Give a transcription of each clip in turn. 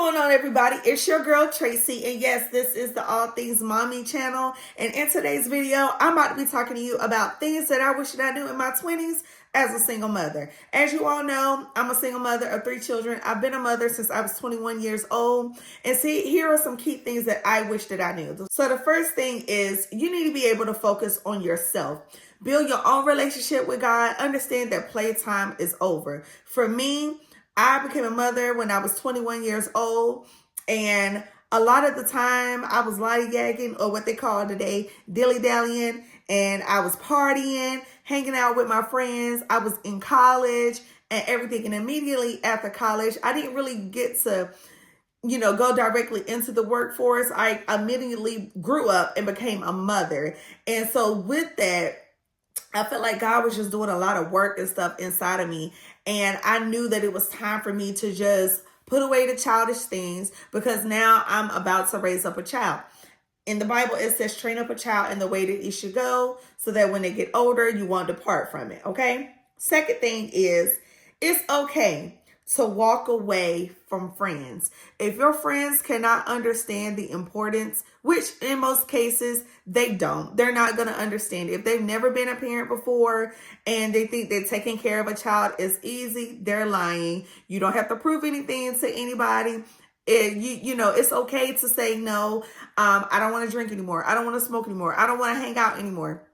going on, everybody? It's your girl Tracy, and yes, this is the All Things Mommy channel. And in today's video, I'm about to be talking to you about things that I wish that I knew in my 20s as a single mother. As you all know, I'm a single mother of 3 children. I've been a mother since I was 21 years old. And see, here are some key things that I wish that I knew. So the first thing is you need to be able to focus on yourself. Build your own relationship with God. Understand that playtime is over. For me, I became a mother when I was 21 years old, and a lot of the time I was lollygagging, or what they call today dilly-dallying, and I was partying, hanging out with my friends. I was in college and everything, and immediately after college, I didn't really get to go directly into the workforce. I immediately grew up and became a mother, and so with that, I felt like God was just doing a lot of work and stuff inside of me. And I knew that it was time for me to just put away the childish things, because now I'm about to raise up a child. In the Bible, it says, train up a child in the way that it should go, so that when they get older, you won't depart from it. Okay. Second thing is, it's okay to walk away from friends. If your friends cannot understand the importance, which in most cases they don't, they're not going to understand. If they've never been a parent before and they think that taking care of a child is easy, they're lying. You don't have to prove anything to anybody. It's okay to say no. I don't want to drink anymore. I don't want to smoke anymore. I don't want to hang out anymore.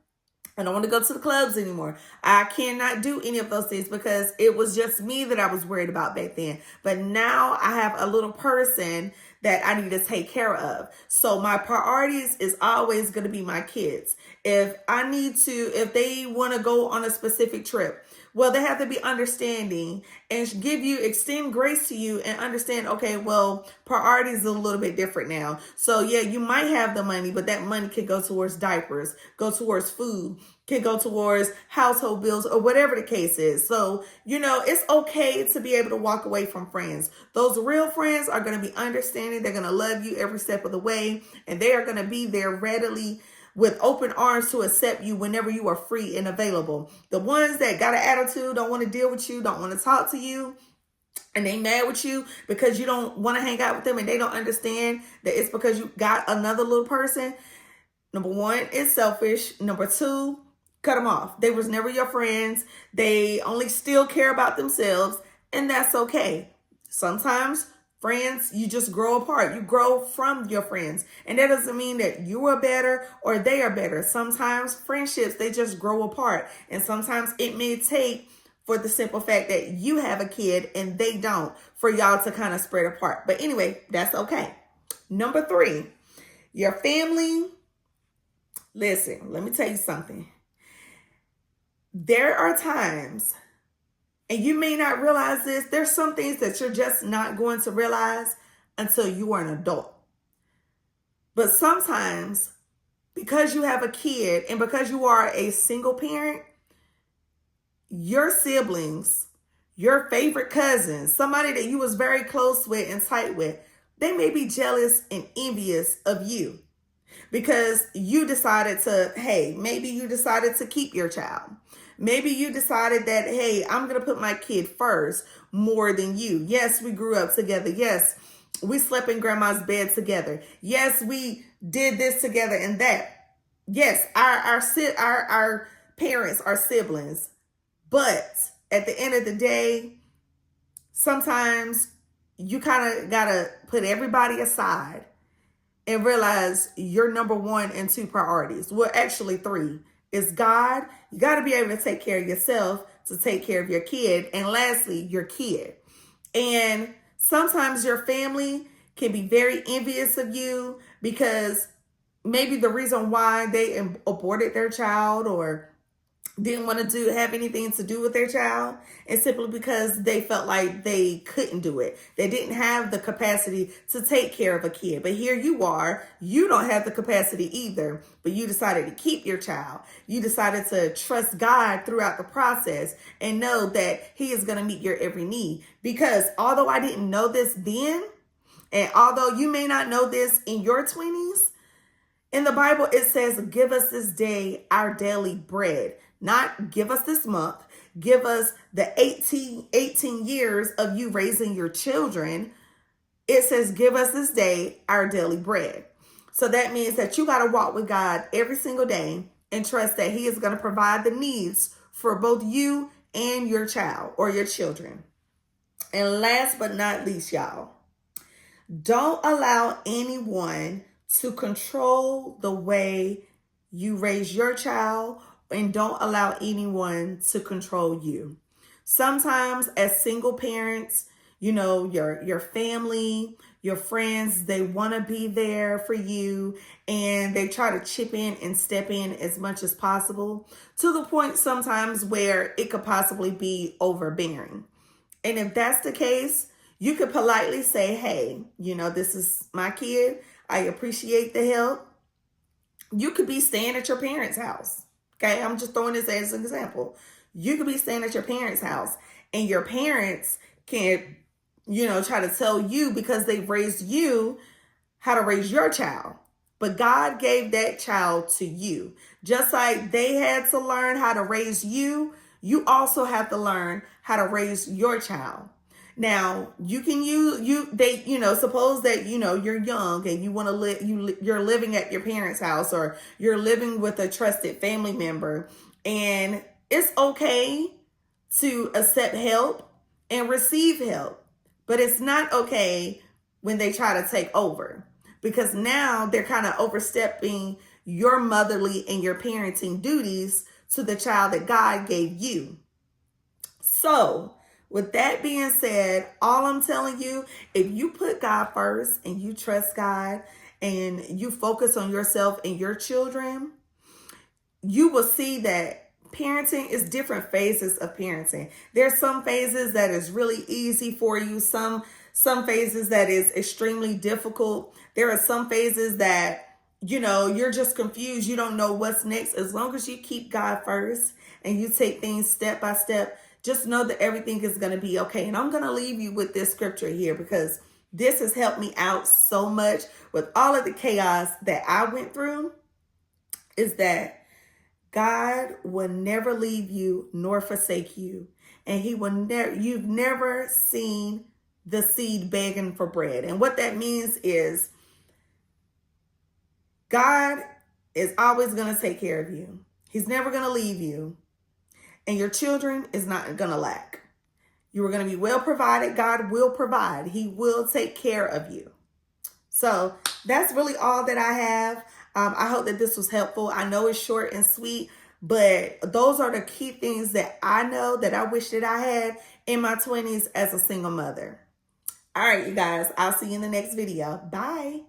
I don't want to go to the clubs anymore. I cannot do any of those things, because it was just me that I was worried about back then. But now I have a little person that I need to take care of. So my priorities is always going to be my kids. If if they want to go on a specific trip, well, they have to be understanding and extend grace to you and understand, okay, well, priorities are a little bit different now. So yeah, you might have the money, but that money can go towards diapers, go towards food, can go towards household bills, or whatever the case is. So, it's okay to be able to walk away from friends. Those real friends are going to be understanding. They're going to love you every step of the way, and they are going to be there readily with open arms to accept you whenever you are free and available. The ones that got an attitude, don't want to deal with you, don't want to talk to you, and they mad with you because you don't want to hang out with them, and they don't understand that it's because you got another little person. Number one, it's selfish. Number two, cut them off. They was never your friends. They only still care about themselves, and that's okay. Sometimes friends, you just grow apart. You grow from your friends. And that doesn't mean that you are better or they are better. Sometimes friendships, they just grow apart. And sometimes it may take, for the simple fact that you have a kid and they don't, for y'all to kind of spread apart. But anyway, that's okay. Number 3, your family. Listen, let me tell you something. There are times, and you may not realize this, there's some things that you're just not going to realize until you are an adult. But sometimes, because you have a kid and because you are a single parent, your siblings, your favorite cousins, somebody that you was very close with and tight with, they may be jealous and envious of you, because you decided maybe you decided to keep your child. Maybe you decided that, hey, I'm going to put my kid first more than you. Yes, we grew up together. Yes, we slept in grandma's bed together. Yes, we did this together and that. Yes, our parents are siblings. But at the end of the day, sometimes you kind of got to put everybody aside and realize your number 1 and 2 priorities. Well, actually 3. Is God. You got to be able to take care of yourself to take care of your kid. And lastly, your kid. And sometimes your family can be very envious of you, because maybe the reason why they aborted their child or didn't want to have anything to do with their child, and simply because they felt like they couldn't do it. They didn't have the capacity to take care of a kid. But here you are, you don't have the capacity either, but you decided to keep your child. You decided to trust God throughout the process and know that He is going to meet your every need. Because although I didn't know this then, and although you may not know this in your 20s, in the Bible, it says, give us this day our daily bread. Not give us this month. Give us the 18 years of you raising your children it says, give us this day our daily bread. So that means that you got to walk with God every single day and trust that he is going to provide the needs for both you and your child or your children. And last but not least, y'all, don't allow anyone to control the way you raise your child, and don't allow anyone to control you. Sometimes as single parents, you know, your family, your friends, they want to be there for you and they try to chip in and step in as much as possible, to the point sometimes where it could possibly be overbearing. And if that's the case, you could politely say, hey, you know, this is my kid. I appreciate the help. You could be staying at your parents' house. Okay, I'm just throwing this as an example. You could be staying at your parents' house and your parents can, you know, try to tell you, because they've raised you, how to raise your child. But God gave that child to you. Just like they had to learn how to raise you, you also have to learn how to raise your child. Now, you can suppose that, you know, you're young and you want to you're living at your parents' house, or you're living with a trusted family member, and it's okay to accept help and receive help. But it's not okay when they try to take over, because now they're kind of overstepping your motherly and your parenting duties to the child that God gave you. So, with that being said, all I'm telling you, if you put God first and you trust God and you focus on yourself and your children, you will see that parenting is different phases of parenting. There's some phases that is really easy for you, some phases that is extremely difficult. There are some phases that, you know, you're just confused. You don't know what's next. As long as you keep God first and you take things step by step, just know that everything is going to be okay. And I'm going to leave you with this scripture here, because this has helped me out so much with all of the chaos that I went through, is that God will never leave you nor forsake you. And he will never, you've never seen the seed begging for bread. And what that means is God is always going to take care of you. He's never going to leave you. And your children is not going to lack. You are going to be well provided. God will provide. He will take care of you. So that's really all that I have. I hope that this was helpful. I know it's short and sweet, but those are the key things that I know that I wish that I had in my 20s as a single mother. All right, you guys, I'll see you in the next video. Bye.